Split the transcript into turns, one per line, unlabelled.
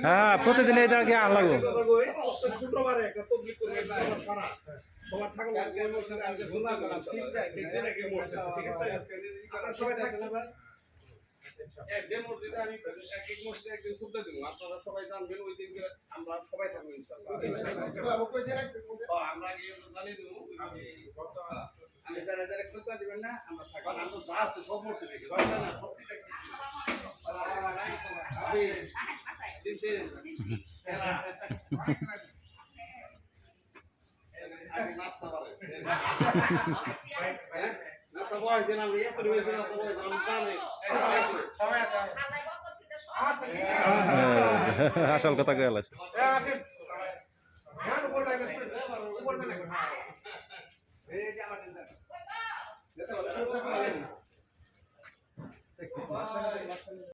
হ্যাঁ প্রতিদিন এইটা কি আর লাগবো
আপনারা সবাই জানবেন ওই দিন আমরা সবাই থাকবো ইনশাআল্লাহ আমরা জানিয়ে দেবো আমি যারা যারা খুঁজতে দিবেন না আমরা থাকবো আমরা যা আছে সব মূর্তি দেখি না নাস্তা পারে নাস্তা বয়সে না এত রয়েছে নাস্তা বয়সে আমি জানি সবাই আছে
আসল কথা কয়ে আছে